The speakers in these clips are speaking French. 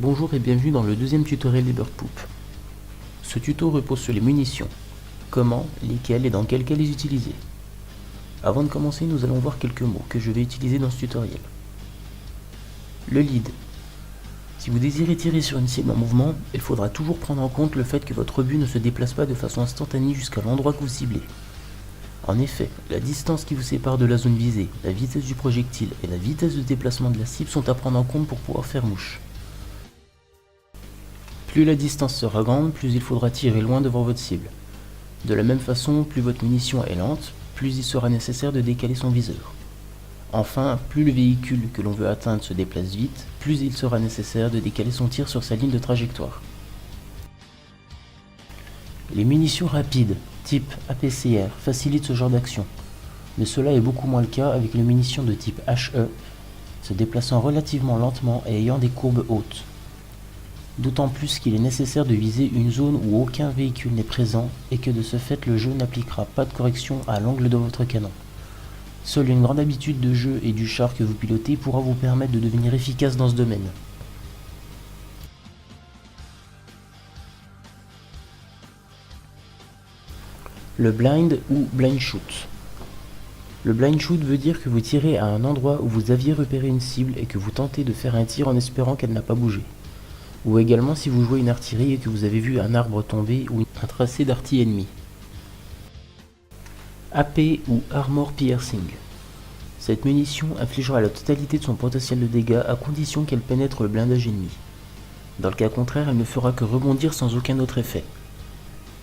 Bonjour et bienvenue dans le deuxième tutoriel des Birdpoop. Ce tuto repose sur les munitions, comment, lesquelles et dans quel cas les utiliser. Avant de commencer, nous allons voir quelques mots que je vais utiliser dans ce tutoriel. Le lead. Si vous désirez tirer sur une cible en mouvement, il faudra toujours prendre en compte le fait que votre obus ne se déplace pas de façon instantanée jusqu'à l'endroit que vous ciblez. En effet, la distance qui vous sépare de la zone visée, la vitesse du projectile et la vitesse de déplacement de la cible sont à prendre en compte pour pouvoir faire mouche. Plus la distance sera grande, plus il faudra tirer loin devant votre cible. De la même façon, plus votre munition est lente, plus il sera nécessaire de décaler son viseur. Enfin, plus le véhicule que l'on veut atteindre se déplace vite, plus il sera nécessaire de décaler son tir sur sa ligne de trajectoire. Les munitions rapides, type APCR, facilitent ce genre d'action, mais cela est beaucoup moins le cas avec les munitions de type HE, se déplaçant relativement lentement et ayant des courbes hautes. D'autant plus qu'il est nécessaire de viser une zone où aucun véhicule n'est présent et que de ce fait le jeu n'appliquera pas de correction à l'angle de votre canon. Seule une grande habitude de jeu et du char que vous pilotez pourra vous permettre de devenir efficace dans ce domaine. Le blind ou blind shoot. Le blind shoot veut dire que vous tirez à un endroit où vous aviez repéré une cible et que vous tentez de faire un tir en espérant qu'elle n'a pas bougé. Ou également si vous jouez une artillerie et que vous avez vu un arbre tomber ou un tracé d'artille ennemi. AP ou Armor Piercing. Cette munition infligera la totalité de son potentiel de dégâts à condition qu'elle pénètre le blindage ennemi. Dans le cas contraire, elle ne fera que rebondir sans aucun autre effet.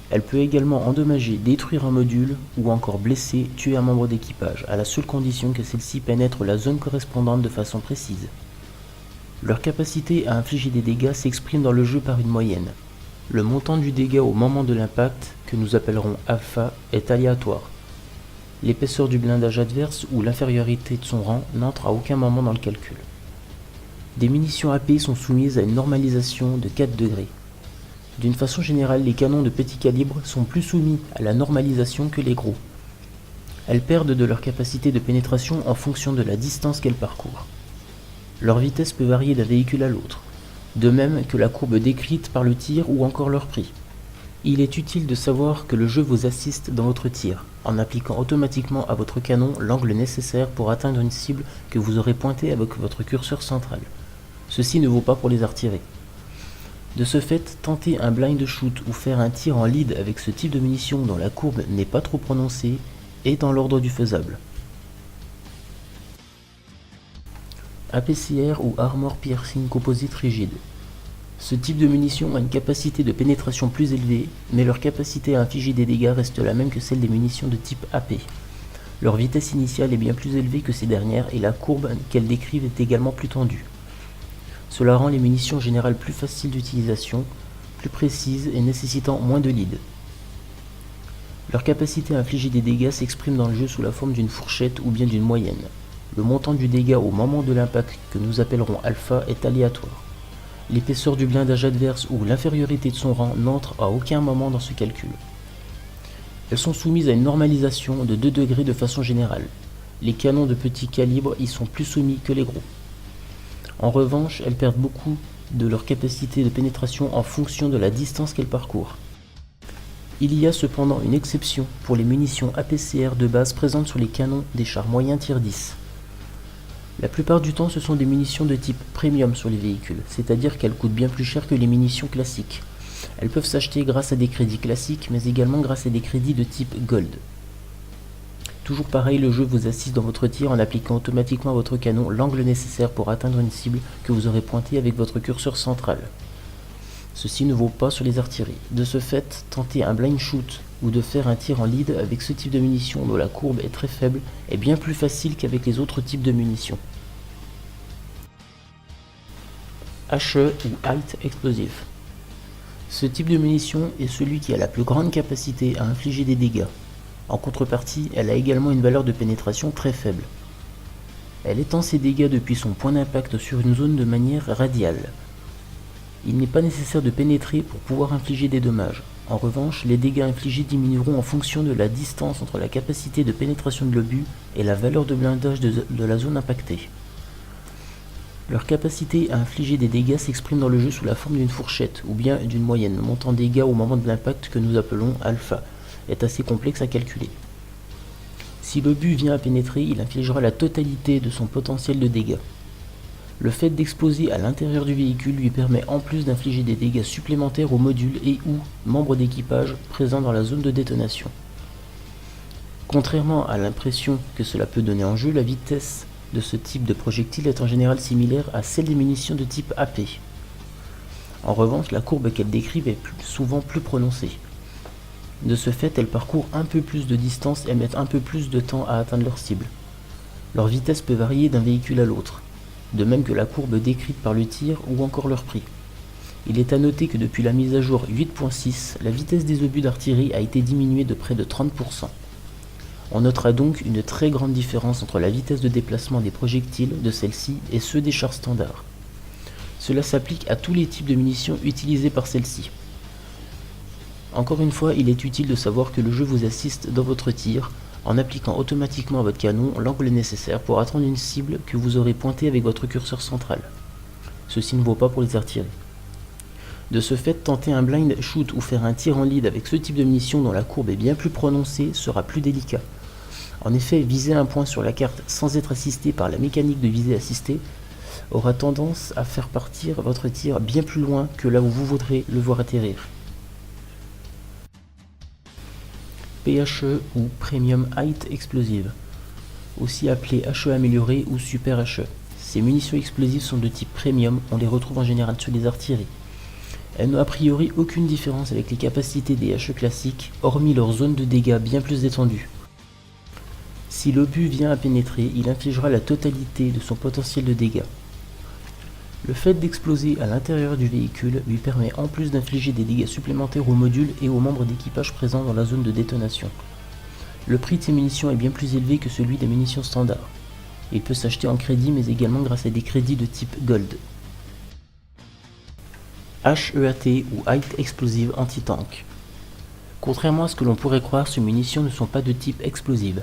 Elle peut également endommager, détruire un module ou encore blesser, tuer un membre d'équipage, à la seule condition que celle-ci pénètre la zone correspondante de façon précise. Leur capacité à infliger des dégâts s'exprime dans le jeu par une moyenne. Le montant du dégât au moment de l'impact, que nous appellerons alpha, est aléatoire. L'épaisseur du blindage adverse ou l'infériorité de son rang n'entre à aucun moment dans le calcul. Des munitions AP sont soumises à une normalisation de 4 degrés. D'une façon générale, les canons de petit calibre sont plus soumis à la normalisation que les gros. Elles perdent de leur capacité de pénétration en fonction de la distance qu'elles parcourent. Leur vitesse peut varier d'un véhicule à l'autre, de même que la courbe décrite par le tir ou encore leur prix. Il est utile de savoir que le jeu vous assiste dans votre tir, en appliquant automatiquement à votre canon l'angle nécessaire pour atteindre une cible que vous aurez pointée avec votre curseur central. Ceci ne vaut pas pour les artilleries. De ce fait, tenter un blind shoot ou faire un tir en lead avec ce type de munition dont la courbe n'est pas trop prononcée est dans l'ordre du faisable. APCR ou Armor Piercing Composite rigide. Ce type de munition a une capacité de pénétration plus élevée, mais leur capacité à infliger des dégâts reste la même que celle des munitions de type AP. Leur vitesse initiale est bien plus élevée que ces dernières et la courbe qu'elles décrivent est également plus tendue. Cela rend les munitions en général plus faciles d'utilisation, plus précises et nécessitant moins de lead. Leur capacité à infliger des dégâts s'exprime dans le jeu sous la forme d'une fourchette ou bien d'une moyenne. Le montant du dégât au moment de l'impact, que nous appellerons alpha, est aléatoire. L'épaisseur du blindage adverse ou l'infériorité de son rang n'entre à aucun moment dans ce calcul. Elles sont soumises à une normalisation de 2 degrés de façon générale. Les canons de petit calibre y sont plus soumis que les gros. En revanche, elles perdent beaucoup de leur capacité de pénétration en fonction de la distance qu'elles parcourent. Il y a cependant une exception pour les munitions APCR de base présentes sur les canons des chars moyens Tier 10. La plupart du temps, ce sont des munitions de type premium sur les véhicules, c'est-à-dire qu'elles coûtent bien plus cher que les munitions classiques. Elles peuvent s'acheter grâce à des crédits classiques, mais également grâce à des crédits de type Gold. Toujours pareil, le jeu vous assiste dans votre tir en appliquant automatiquement à votre canon l'angle nécessaire pour atteindre une cible que vous aurez pointée avec votre curseur central. Ceci ne vaut pas sur les artilleries. De ce fait, tenter un blind shoot ou de faire un tir en lead avec ce type de munition dont la courbe est très faible est bien plus facile qu'avec les autres types de munitions. HE ou Height Explosive. Ce type de munition est celui qui a la plus grande capacité à infliger des dégâts. En contrepartie, elle a également une valeur de pénétration très faible. Elle étend ses dégâts depuis son point d'impact sur une zone de manière radiale. Il n'est pas nécessaire de pénétrer pour pouvoir infliger des dommages. En revanche, les dégâts infligés diminueront en fonction de la distance entre la capacité de pénétration de l'obus et la valeur de blindage de la zone impactée. Leur capacité à infliger des dégâts s'exprime dans le jeu sous la forme d'une fourchette, ou bien d'une moyenne. Le montant de dégâts au moment de l'impact, que nous appelons alpha, est assez complexe à calculer. Si l'obus vient à pénétrer, il infligera la totalité de son potentiel de dégâts. Le fait d'exploser à l'intérieur du véhicule lui permet en plus d'infliger des dégâts supplémentaires aux modules et ou membres d'équipage présents dans la zone de détonation. Contrairement à l'impression que cela peut donner en jeu, la vitesse de ce type de projectile est en général similaire à celle des munitions de type AP. En revanche, la courbe qu'elle décrivent est souvent plus prononcée. De ce fait, elles parcourent un peu plus de distance et mettent un peu plus de temps à atteindre leur cible. Leur vitesse peut varier d'un véhicule à l'autre, de même que la courbe décrite par le tir ou encore leur prix. Il est à noter que depuis la mise à jour 8.6, la vitesse des obus d'artillerie a été diminuée de près de 30%. On notera donc une très grande différence entre la vitesse de déplacement des projectiles de celles-ci et ceux des chars standards. Cela s'applique à tous les types de munitions utilisés par celles-ci. Encore une fois, il est utile de savoir que le jeu vous assiste dans votre tir en appliquant automatiquement à votre canon l'angle nécessaire pour atteindre une cible que vous aurez pointée avec votre curseur central. Ceci ne vaut pas pour les artilleries. De ce fait, tenter un blind shoot ou faire un tir en lead avec ce type de munition dont la courbe est bien plus prononcée sera plus délicat. En effet, viser un point sur la carte sans être assisté par la mécanique de visée assistée aura tendance à faire partir votre tir bien plus loin que là où vous voudrez le voir atterrir. PHE ou Premium Height Explosive, aussi appelé HE amélioré ou Super HE. Ces munitions explosives sont de type premium, on les retrouve en général sur les artilleries. Elles n'ont a priori aucune différence avec les capacités des HE classiques, hormis leur zone de dégâts bien plus étendue. Si l'obus vient à pénétrer, il infligera la totalité de son potentiel de dégâts. Le fait d'exploser à l'intérieur du véhicule lui permet en plus d'infliger des dégâts supplémentaires aux modules et aux membres d'équipage présents dans la zone de détonation. Le prix de ces munitions est bien plus élevé que celui des munitions standards. Il peut s'acheter en crédit mais également grâce à des crédits de type Gold. HEAT ou Height Explosive Anti-Tank. Contrairement à ce que l'on pourrait croire, ces munitions ne sont pas de type explosive.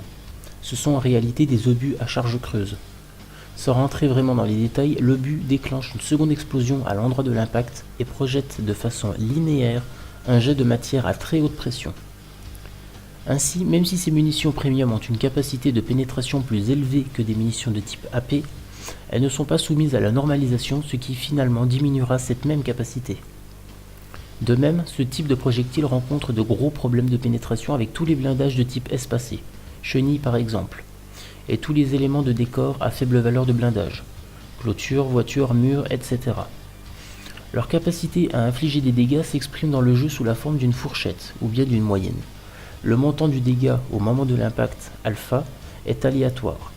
Ce sont en réalité des obus à charge creuse. Sans rentrer vraiment dans les détails, l'obus déclenche une seconde explosion à l'endroit de l'impact et projette de façon linéaire un jet de matière à très haute pression. Ainsi, même si ces munitions premium ont une capacité de pénétration plus élevée que des munitions de type AP, elles ne sont pas soumises à la normalisation, ce qui finalement diminuera cette même capacité. De même, ce type de projectile rencontre de gros problèmes de pénétration avec tous les blindages de type espacé, chenilles par exemple, et tous les éléments de décor à faible valeur de blindage, clôture, voiture, murs, etc. Leur capacité à infliger des dégâts s'exprime dans le jeu sous la forme d'une fourchette, ou bien d'une moyenne. Le montant du dégât au moment de l'impact, alpha, est aléatoire.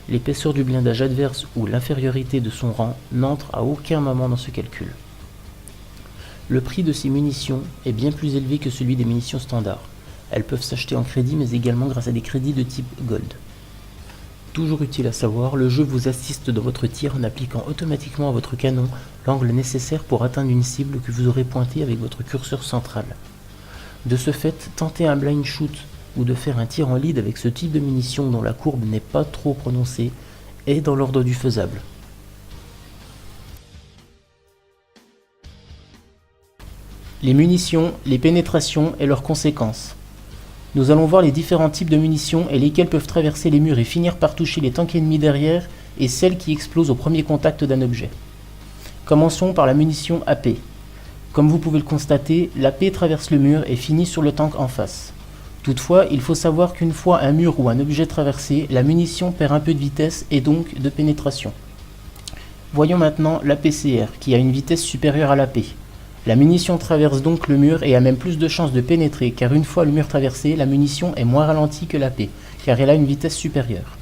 L'épaisseur du blindage adverse ou l'infériorité de son rang n'entre à aucun moment dans ce calcul. Le prix de ces munitions est bien plus élevé que celui des munitions standards. Elles peuvent s'acheter en crédit mais également grâce à des crédits de type Gold. Toujours utile à savoir, le jeu vous assiste dans votre tir en appliquant automatiquement à votre canon l'angle nécessaire pour atteindre une cible que vous aurez pointée avec votre curseur central. De ce fait, tenter un blind shoot ou de faire un tir en lead avec ce type de munitions dont la courbe n'est pas trop prononcée est dans l'ordre du faisable. Les munitions, les pénétrations et leurs conséquences. Nous allons voir les différents types de munitions et lesquelles peuvent traverser les murs et finir par toucher les tanks ennemis derrière et celles qui explosent au premier contact d'un objet. Commençons par la munition AP. Comme vous pouvez le constater, l'AP traverse le mur et finit sur le tank en face. Toutefois, il faut savoir qu'une fois un mur ou un objet traversé, la munition perd un peu de vitesse et donc de pénétration. Voyons maintenant l'APCR qui a une vitesse supérieure à l'AP. La munition traverse donc le mur et a même plus de chances de pénétrer car une fois le mur traversé, la munition est moins ralentie que l'AP car elle a une vitesse supérieure.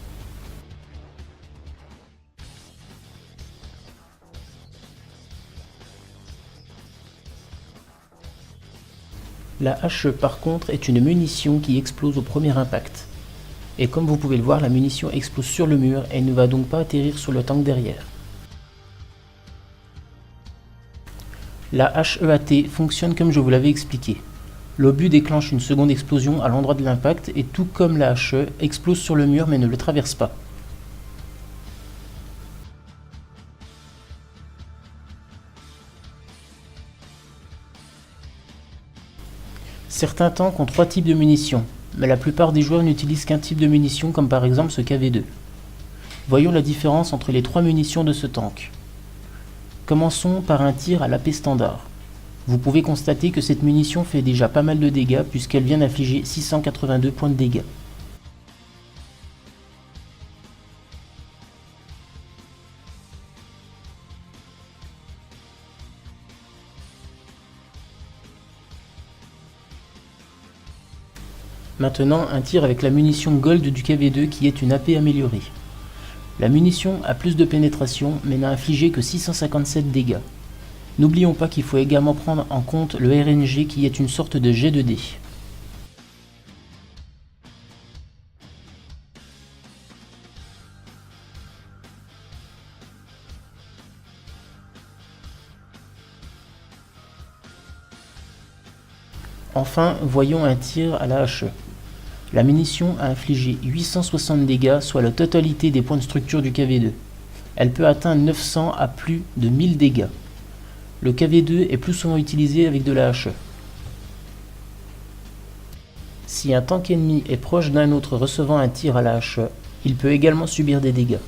La HE par contre est une munition qui explose au premier impact. Et comme vous pouvez le voir, la munition explose sur le mur et ne va donc pas atterrir sur le tank derrière. La HEAT fonctionne comme je vous l'avais expliqué. L'obus déclenche une seconde explosion à l'endroit de l'impact et tout comme la HE, explose sur le mur mais ne le traverse pas. Certains tanks ont 3 types de munitions, mais la plupart des joueurs n'utilisent qu'un type de munition comme par exemple ce KV2. Voyons la différence entre les 3 munitions de ce tank. Commençons par un tir à l'AP standard. Vous pouvez constater que cette munition fait déjà pas mal de dégâts puisqu'elle vient d'infliger 682 points de dégâts. Maintenant, un tir avec la munition Gold du KV2 qui est une AP améliorée. La munition a plus de pénétration mais n'a infligé que 657 dégâts. N'oublions pas qu'il faut également prendre en compte le RNG qui est une sorte de jet de dés. Enfin, voyons un tir à la HE. La munition a infligé 860 dégâts, soit la totalité des points de structure du KV2. Elle peut atteindre 900 à plus de 1000 dégâts. Le KV2 est plus souvent utilisé avec de la HE. Si un tank ennemi est proche d'un autre recevant un tir à la HE, il peut également subir des dégâts.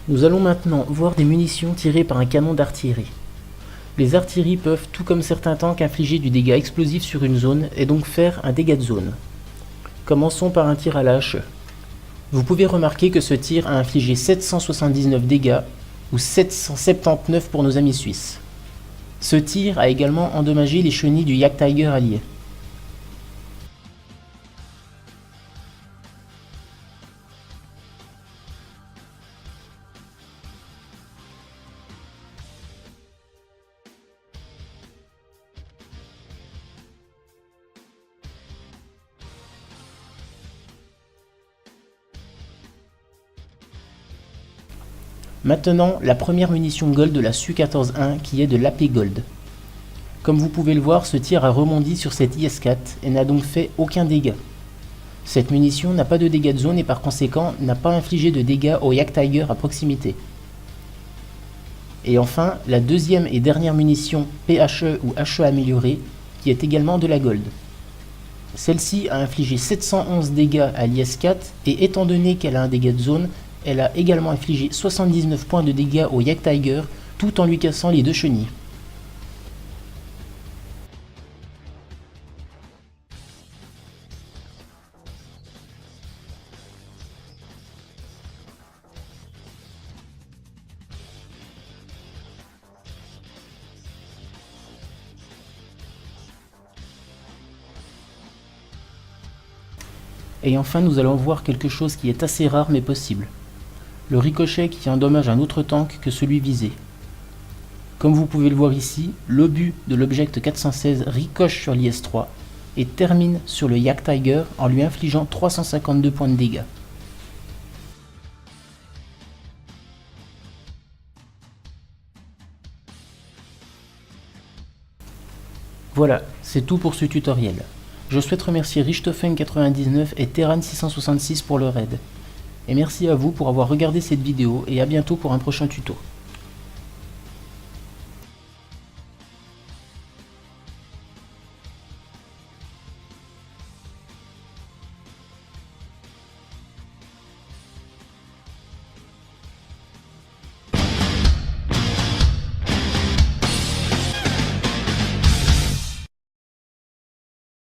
Nous allons maintenant voir des munitions tirées par un canon d'artillerie. Les artilleries peuvent, tout comme certains tanks, infliger du dégât explosif sur une zone et donc faire un dégât de zone. Commençons par un tir à la HE. Vous pouvez remarquer que ce tir a infligé 779 dégâts ou 779 pour nos amis suisses. Ce tir a également endommagé les chenilles du Jagdtiger allié. Maintenant, la première munition Gold de la Su-14-1 qui est de l'AP Gold. Comme vous pouvez le voir, ce tir a rebondi sur cette IS-4 et n'a donc fait aucun dégât. Cette munition n'a pas de dégâts de zone et par conséquent n'a pas infligé de dégâts au Jagdtiger à proximité. Et enfin, la deuxième et dernière munition PHE ou HE améliorée qui est également de la Gold. Celle-ci a infligé 711 dégâts à l'IS-4 et étant donné qu'elle a un dégât de zone, elle a également infligé 79 points de dégâts au Jagdtiger tout en lui cassant les deux chenilles. Et enfin, nous allons voir quelque chose qui est assez rare mais possible. Le ricochet qui endommage un autre tank que celui visé. Comme vous pouvez le voir ici, l'obus de l'Object 416 ricoche sur l'IS-3 et termine sur le Jagdtiger en lui infligeant 352 points de dégâts. Voilà, c'est tout pour ce tutoriel. Je souhaite remercier Richthofen99 et Terran666 pour leur aide. Et merci à vous pour avoir regardé cette vidéo et à bientôt pour un prochain tuto.